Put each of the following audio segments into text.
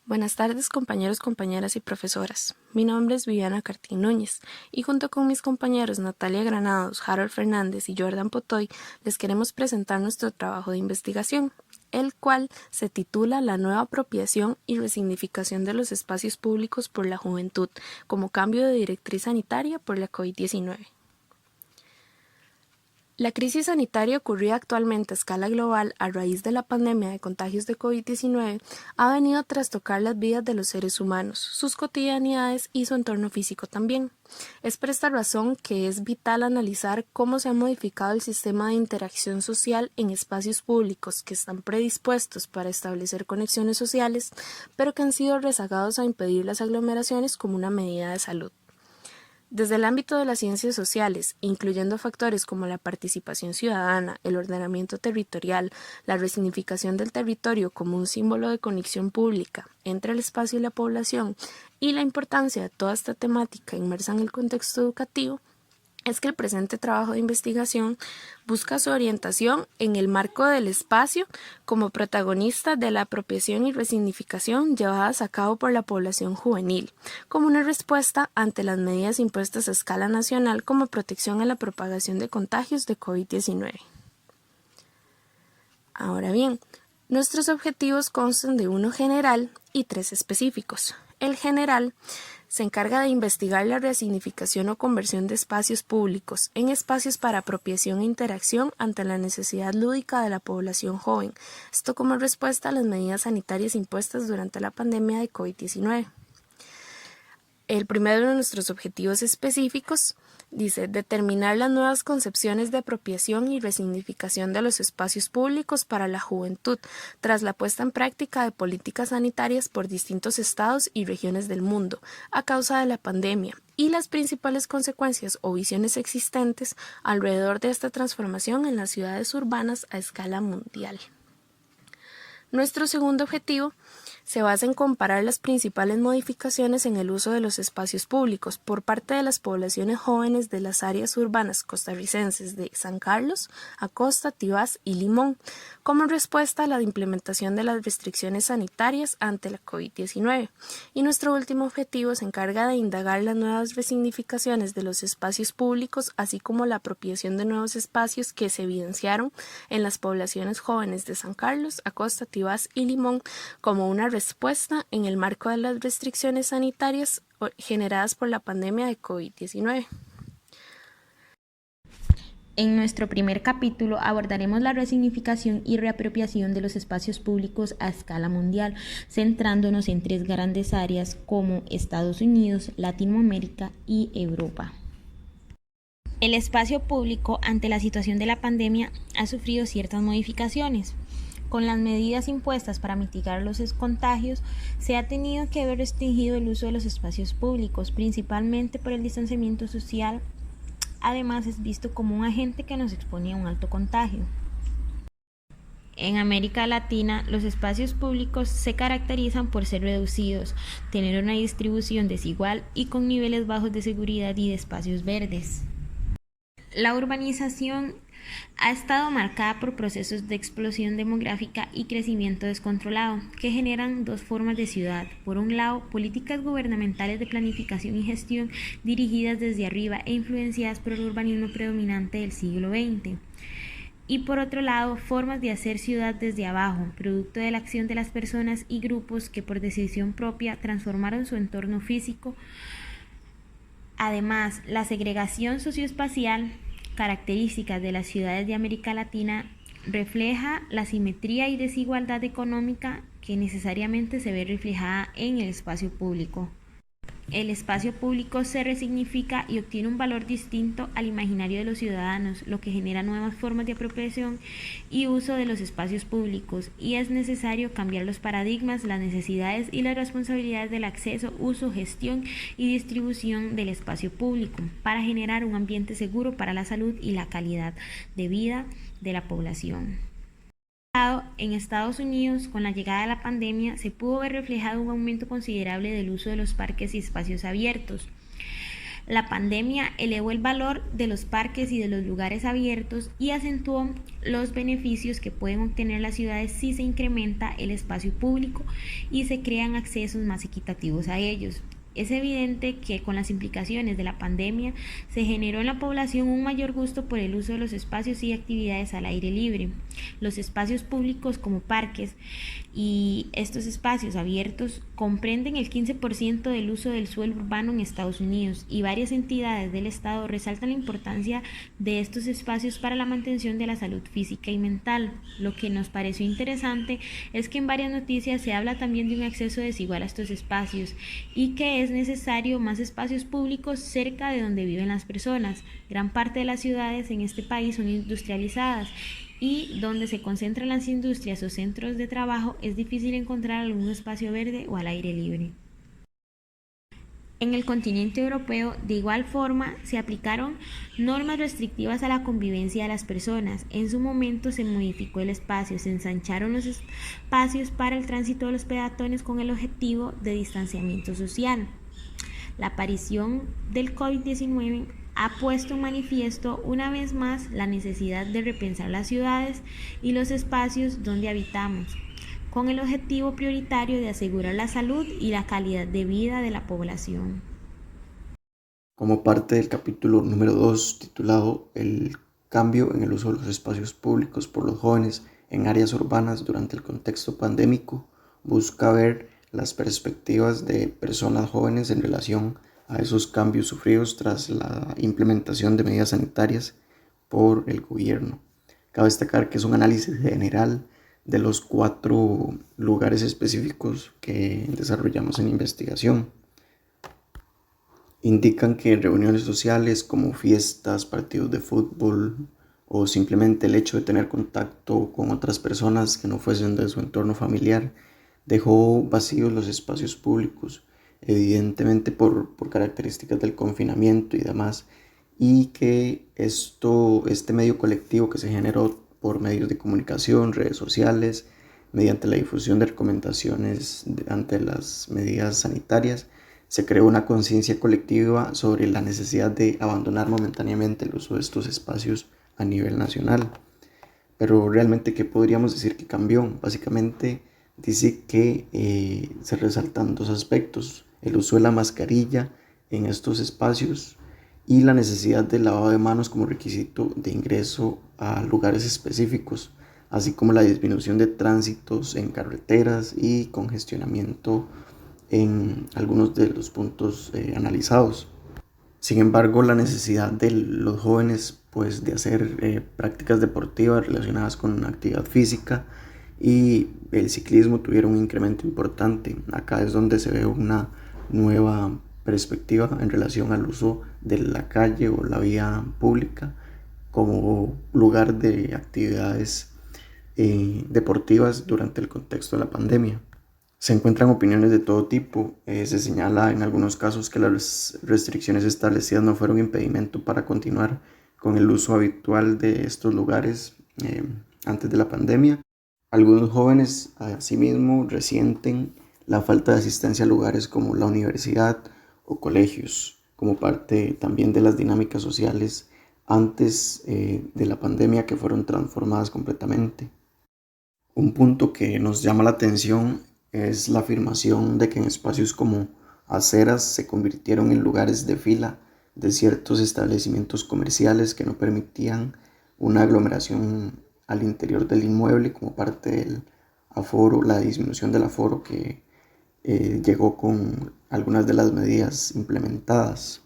Buenas tardes, compañeros, compañeras y profesoras. Mi nombre es Viviana Cartín Núñez y junto con mis compañeros Natalia Granados, Harold Fernández y Jordan Potoy les queremos presentar nuestro trabajo de investigación, el cual se titula La nueva apropiación y resignificación de los espacios públicos por la juventud como cambio de directriz sanitaria por la COVID-19. La crisis sanitaria ocurrida actualmente a escala global a raíz de la pandemia de contagios de COVID-19 ha venido a trastocar las vidas de los seres humanos, sus cotidianidades y su entorno físico también. Es por esta razón que es vital analizar cómo se ha modificado el sistema de interacción social en espacios públicos que están predispuestos para establecer conexiones sociales, pero que han sido rezagados a impedir las aglomeraciones como una medida de salud. Desde el ámbito de las ciencias sociales, incluyendo factores como la participación ciudadana, el ordenamiento territorial, la resignificación del territorio como un símbolo de conexión pública entre el espacio y la población, y la importancia de toda esta temática inmersa en el contexto educativo, es que el presente trabajo de investigación busca su orientación en el marco del espacio como protagonista de la apropiación y resignificación llevadas a cabo por la población juvenil, como una respuesta ante las medidas impuestas a escala nacional como protección a la propagación de contagios de COVID-19. Ahora bien, nuestros objetivos constan de uno general y tres específicos. El general se encarga de investigar la resignificación o conversión de espacios públicos en espacios para apropiación e interacción ante la necesidad lúdica de la población joven, esto como respuesta a las medidas sanitarias impuestas durante la pandemia de COVID-19. El primero de nuestros objetivos específicos dice determinar las nuevas concepciones de apropiación y resignificación de los espacios públicos para la juventud tras la puesta en práctica de políticas sanitarias por distintos estados y regiones del mundo a causa de la pandemia y las principales consecuencias o visiones existentes alrededor de esta transformación en las ciudades urbanas a escala mundial. Nuestro segundo objetivo se basa en comparar las principales modificaciones en el uso de los espacios públicos por parte de las poblaciones jóvenes de las áreas urbanas costarricenses de San Carlos, Acosta, Tibás y Limón, como respuesta a la implementación de las restricciones sanitarias ante la COVID-19. Y nuestro último objetivo se encarga de indagar las nuevas resignificaciones de los espacios públicos, así como la apropiación de nuevos espacios que se evidenciaron en las poblaciones jóvenes de San Carlos, Acosta, Tibás y Limón como una respuesta en el marco de las restricciones sanitarias generadas por la pandemia de COVID-19. En nuestro primer capítulo abordaremos la resignificación y reapropiación de los espacios públicos a escala mundial, centrándonos en tres grandes áreas como Estados Unidos, Latinoamérica y Europa. El espacio público ante la situación de la pandemia ha sufrido ciertas modificaciones. Con las medidas impuestas para mitigar los contagios, se ha tenido que ver restringido el uso de los espacios públicos, principalmente por el distanciamiento social. Además, es visto como un agente que nos expone a un alto contagio. En América Latina, los espacios públicos se caracterizan por ser reducidos, tener una distribución desigual y con niveles bajos de seguridad y de espacios verdes. La urbanización ha estado marcada por procesos de explosión demográfica y crecimiento descontrolado, que generan dos formas de ciudad. Por un lado, políticas gubernamentales de planificación y gestión dirigidas desde arriba e influenciadas por el urbanismo predominante del siglo XX. Y por otro lado, formas de hacer ciudad desde abajo, producto de la acción de las personas y grupos que por decisión propia transformaron su entorno físico. Además, la segregación socioespacial, características de las ciudades de América Latina, refleja la simetría y desigualdad económica que necesariamente se ve reflejada en el espacio público. El espacio público se resignifica y obtiene un valor distinto al imaginario de los ciudadanos, lo que genera nuevas formas de apropiación y uso de los espacios públicos, y es necesario cambiar los paradigmas, las necesidades y las responsabilidades del acceso, uso, gestión y distribución del espacio público para generar un ambiente seguro para la salud y la calidad de vida de la población. En Estados Unidos, con la llegada de la pandemia, se pudo ver reflejado un aumento considerable del uso de los parques y espacios abiertos. La pandemia elevó el valor de los parques y de los lugares abiertos y acentuó los beneficios que pueden obtener las ciudades si se incrementa el espacio público y se crean accesos más equitativos a ellos. Es evidente que con las implicaciones de la pandemia se generó en la población un mayor gusto por el uso de los espacios y actividades al aire libre. Los espacios públicos como parques y estos espacios abiertos comprenden el 15% del uso del suelo urbano en Estados Unidos y varias entidades del Estado resaltan la importancia de estos espacios para la mantención de la salud física y mental. Lo que nos pareció interesante es que en varias noticias se habla también de un acceso desigual a estos espacios y que es necesario más espacios públicos cerca de donde viven las personas. Gran parte de las ciudades en este país son industrializadas y donde se concentran las industrias o centros de trabajo es difícil encontrar algún espacio verde o al aire libre. En el continente europeo, de igual forma, se aplicaron normas restrictivas a la convivencia de las personas. En su momento se modificó el espacio, se ensancharon los espacios para el tránsito de los peatones con el objetivo de distanciamiento social. La aparición del COVID-19 ha puesto en manifiesto una vez más la necesidad de repensar las ciudades y los espacios donde habitamos, con el objetivo prioritario de asegurar la salud y la calidad de vida de la población. Como parte del capítulo número 2, titulado El cambio en el uso de los espacios públicos por los jóvenes en áreas urbanas durante el contexto pandémico, busca ver las perspectivas de personas jóvenes en relación a esos cambios sufridos tras la implementación de medidas sanitarias por el gobierno. Cabe destacar que es un análisis general de los 4 lugares específicos que desarrollamos en investigación. Indican que reuniones sociales como fiestas, partidos de fútbol o simplemente el hecho de tener contacto con otras personas que no fuesen de su entorno familiar dejó vacíos los espacios públicos, evidentemente por características del confinamiento y demás, y que este medio colectivo que se generó por medios de comunicación, redes sociales, mediante la difusión de recomendaciones ante las medidas sanitarias, se creó una conciencia colectiva sobre la necesidad de abandonar momentáneamente el uso de estos espacios a nivel nacional. Pero realmente, ¿qué podríamos decir que cambió? Básicamente dice que se resaltan 2 aspectos: el uso de la mascarilla en estos espacios y la necesidad del lavado de manos como requisito de ingreso a lugares específicos, así como la disminución de tránsitos en carreteras y congestionamiento en algunos de los puntos analizados. Sin embargo, la necesidad de los jóvenes pues, de hacer prácticas deportivas relacionadas con actividad física y el ciclismo tuvieron un incremento importante. Acá es donde se ve una nueva perspectiva en relación al uso de la calle o la vía pública como lugar de actividades deportivas durante el contexto de la pandemia. Se encuentran opiniones de todo tipo. Se señala en algunos casos que las restricciones establecidas no fueron impedimento para continuar con el uso habitual de estos lugares antes de la pandemia. Algunos jóvenes, asimismo, resienten la falta de asistencia a lugares como la universidad o colegios, como parte también de las dinámicas sociales antes de la pandemia que fueron transformadas completamente. Un punto que nos llama la atención es la afirmación de que en espacios como aceras se convirtieron en lugares de fila de ciertos establecimientos comerciales que no permitían una aglomeración al interior del inmueble como parte del aforo, la disminución del aforo que llegó con algunas de las medidas implementadas.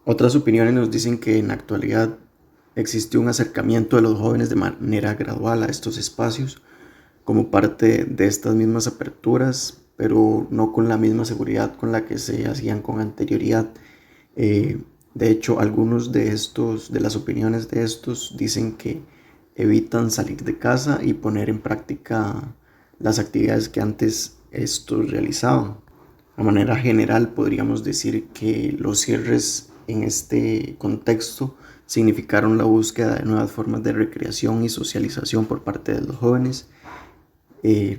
Otras opiniones nos dicen que en la actualidad existe un acercamiento de los jóvenes de manera gradual a estos espacios como parte de estas mismas aperturas, pero no con la misma seguridad con la que se hacían con anterioridad. De hecho, algunos de las opiniones de estos dicen que evitan salir de casa y poner en práctica las actividades que antes estos realizaban. De manera general, podríamos decir que los cierres en este contexto significaron la búsqueda de nuevas formas de recreación y socialización por parte de los jóvenes,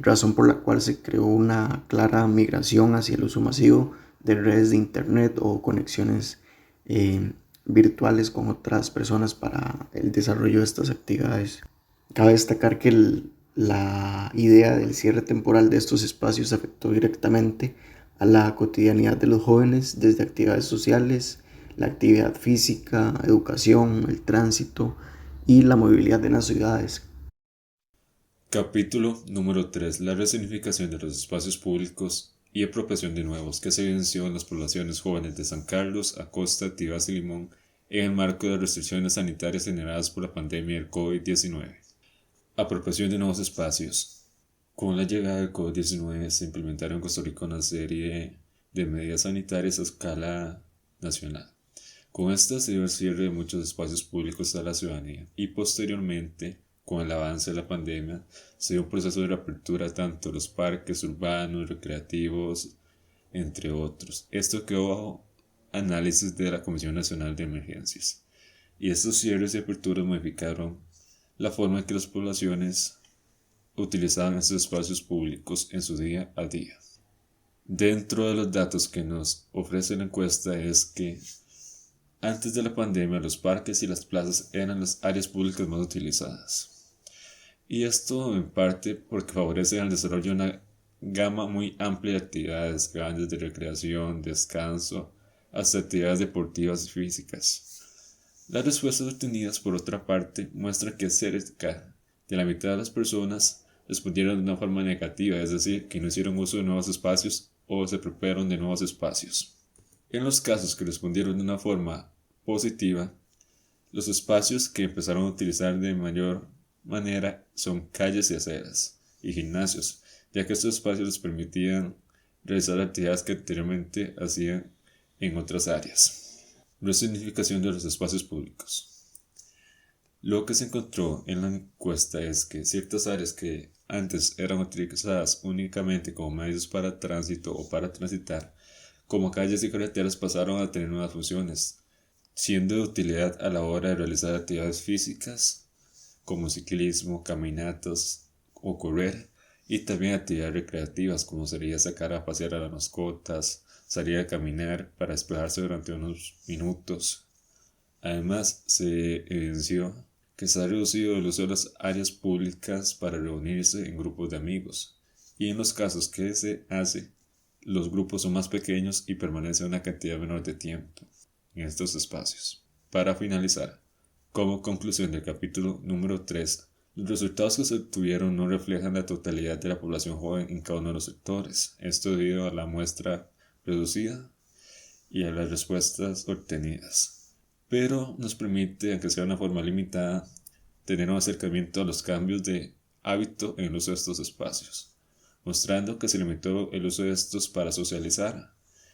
razón por la cual se creó una clara migración hacia el uso masivo de redes de internet o conexiones virtuales con otras personas para el desarrollo de estas actividades. Cabe destacar que la idea del cierre temporal de estos espacios afectó directamente a la cotidianidad de los jóvenes, desde actividades sociales, la actividad física, educación, el tránsito y la movilidad en las ciudades. Capítulo número 3. La resignificación de los espacios públicos y apropiación de nuevos, que se evidenció en las poblaciones jóvenes de San Carlos, Acosta, Tibás y Limón en el marco de restricciones sanitarias generadas por la pandemia del COVID-19. Apropiación de nuevos espacios. Con la llegada del COVID-19 se implementaron en Costa Rica una serie de medidas sanitarias a escala nacional. Con esta se dio el cierre de muchos espacios públicos a la ciudadanía y posteriormente, con el avance de la pandemia, se dio un proceso de reapertura tanto de los parques urbanos, recreativos, entre otros. Esto quedó bajo análisis de la Comisión Nacional de Emergencias. Y estos cierres y aperturas modificaron la forma en que las poblaciones utilizaban estos espacios públicos en su día a día. Dentro de los datos que nos ofrece la encuesta es que antes de la pandemia los parques y las plazas eran las áreas públicas más utilizadas. Y esto en parte porque favorecen el desarrollo de una gama muy amplia de actividades que van desde recreación, descanso, hasta actividades deportivas y físicas. Las respuestas obtenidas, por otra parte, muestran que cerca de la mitad de las personas respondieron de una forma negativa, es decir, que no hicieron uso de nuevos espacios o se apropiaron de nuevos espacios. En los casos que respondieron de una forma positiva, los espacios que empezaron a utilizar de mayor manera son calles y aceras y gimnasios, ya que estos espacios les permitían realizar actividades que anteriormente hacían en otras áreas. Resignificación de los espacios públicos. Lo que se encontró en la encuesta es que ciertas áreas que antes eran utilizadas únicamente como medios para tránsito o para transitar, como calles y carreteras, pasaron a tener nuevas funciones, siendo de utilidad a la hora de realizar actividades físicas como ciclismo, caminatas o correr, y también actividades recreativas como sería sacar a pasear a las mascotas, salir a caminar para despejarse durante unos minutos. Además, se evidenció que se ha reducido el uso de las áreas públicas para reunirse en grupos de amigos, y en los casos que se hace, los grupos son más pequeños y permanecen una cantidad menor de tiempo en estos espacios. Para finalizar, como conclusión del capítulo número 3, los resultados que se obtuvieron no reflejan la totalidad de la población joven en cada uno de los sectores, esto debido a la muestra reducida y a las respuestas obtenidas, pero nos permite, aunque sea de una forma limitada, tener un acercamiento a los cambios de hábito en el uso de estos espacios, mostrando que se limitó el uso de estos para socializar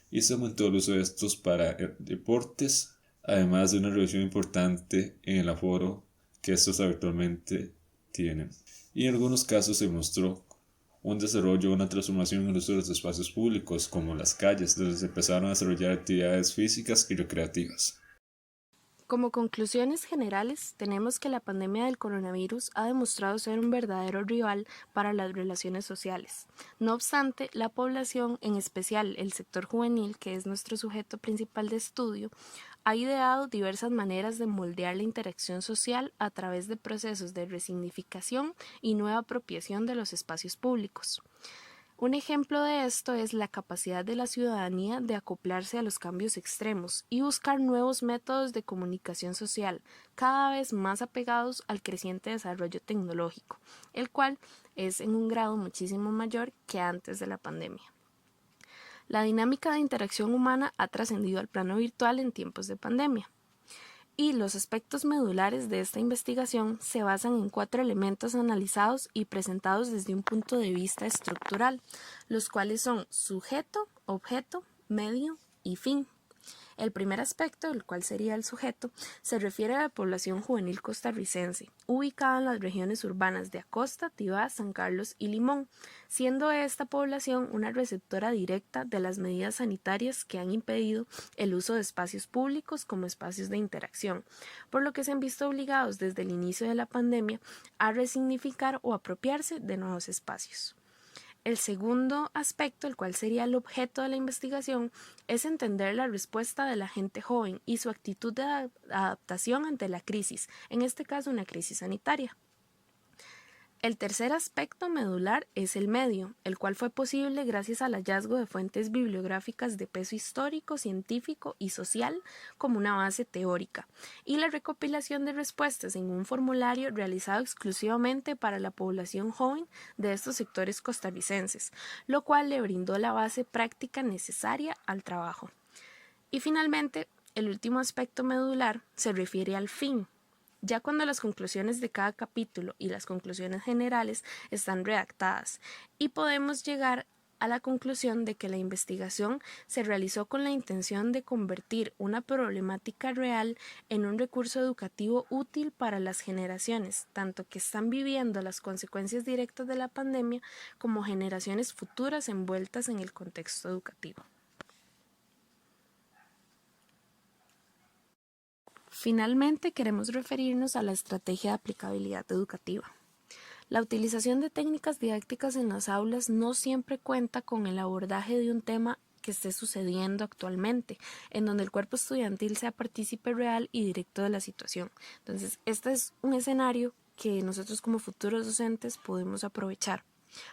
y se aumentó el uso de estos para deportes, además de una reducción importante en el aforo que estos habitualmente tienen. Y en algunos casos se mostró un desarrollo, una transformación en el uso de los espacios públicos, como las calles, donde se empezaron a desarrollar actividades físicas y recreativas. Como conclusiones generales, tenemos que la pandemia del coronavirus ha demostrado ser un verdadero rival para las relaciones sociales. No obstante, la población, en especial el sector juvenil, que es nuestro sujeto principal de estudio, ha ideado diversas maneras de moldear la interacción social a través de procesos de resignificación y nueva apropiación de los espacios públicos. Un ejemplo de esto es la capacidad de la ciudadanía de acoplarse a los cambios extremos y buscar nuevos métodos de comunicación social, cada vez más apegados al creciente desarrollo tecnológico, el cual es en un grado muchísimo mayor que antes de la pandemia. La dinámica de interacción humana ha trascendido al plano virtual en tiempos de pandemia. Y los aspectos medulares de esta investigación se basan en 4 elementos analizados y presentados desde un punto de vista estructural, los cuales son sujeto, objeto, medio y fin. El primer aspecto, el cual sería el sujeto, se refiere a la población juvenil costarricense, ubicada en las regiones urbanas de Acosta, Tibás, San Carlos y Limón, siendo esta población una receptora directa de las medidas sanitarias que han impedido el uso de espacios públicos como espacios de interacción, por lo que se han visto obligados desde el inicio de la pandemia a resignificar o apropiarse de nuevos espacios. El segundo aspecto, el cual sería el objeto de la investigación, es entender la respuesta de la gente joven y su actitud de adaptación ante la crisis, en este caso una crisis sanitaria. El tercer aspecto medular es el medio, el cual fue posible gracias al hallazgo de fuentes bibliográficas de peso histórico, científico y social como una base teórica, y la recopilación de respuestas en un formulario realizado exclusivamente para la población joven de estos sectores costarricenses, lo cual le brindó la base práctica necesaria al trabajo. Y finalmente, el último aspecto medular se refiere al fin. Ya cuando las conclusiones de cada capítulo y las conclusiones generales están redactadas y podemos llegar a la conclusión de que la investigación se realizó con la intención de convertir una problemática real en un recurso educativo útil para las generaciones, tanto que están viviendo las consecuencias directas de la pandemia como generaciones futuras envueltas en el contexto educativo. Finalmente, queremos referirnos a la estrategia de aplicabilidad educativa. La utilización de técnicas didácticas en las aulas no siempre cuenta con el abordaje de un tema que esté sucediendo actualmente, en donde el cuerpo estudiantil sea partícipe real y directo de la situación. Entonces, este es un escenario que nosotros como futuros docentes podemos aprovechar.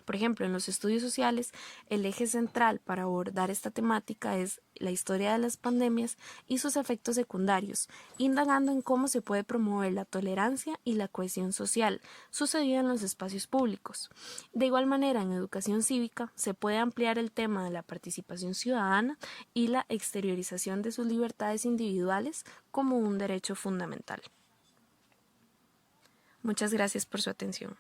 Por ejemplo, en los estudios sociales, el eje central para abordar esta temática es la historia de las pandemias y sus efectos secundarios, indagando en cómo se puede promover la tolerancia y la cohesión social sucedida en los espacios públicos. De igual manera, en educación cívica se puede ampliar el tema de la participación ciudadana y la exteriorización de sus libertades individuales como un derecho fundamental. Muchas gracias por su atención.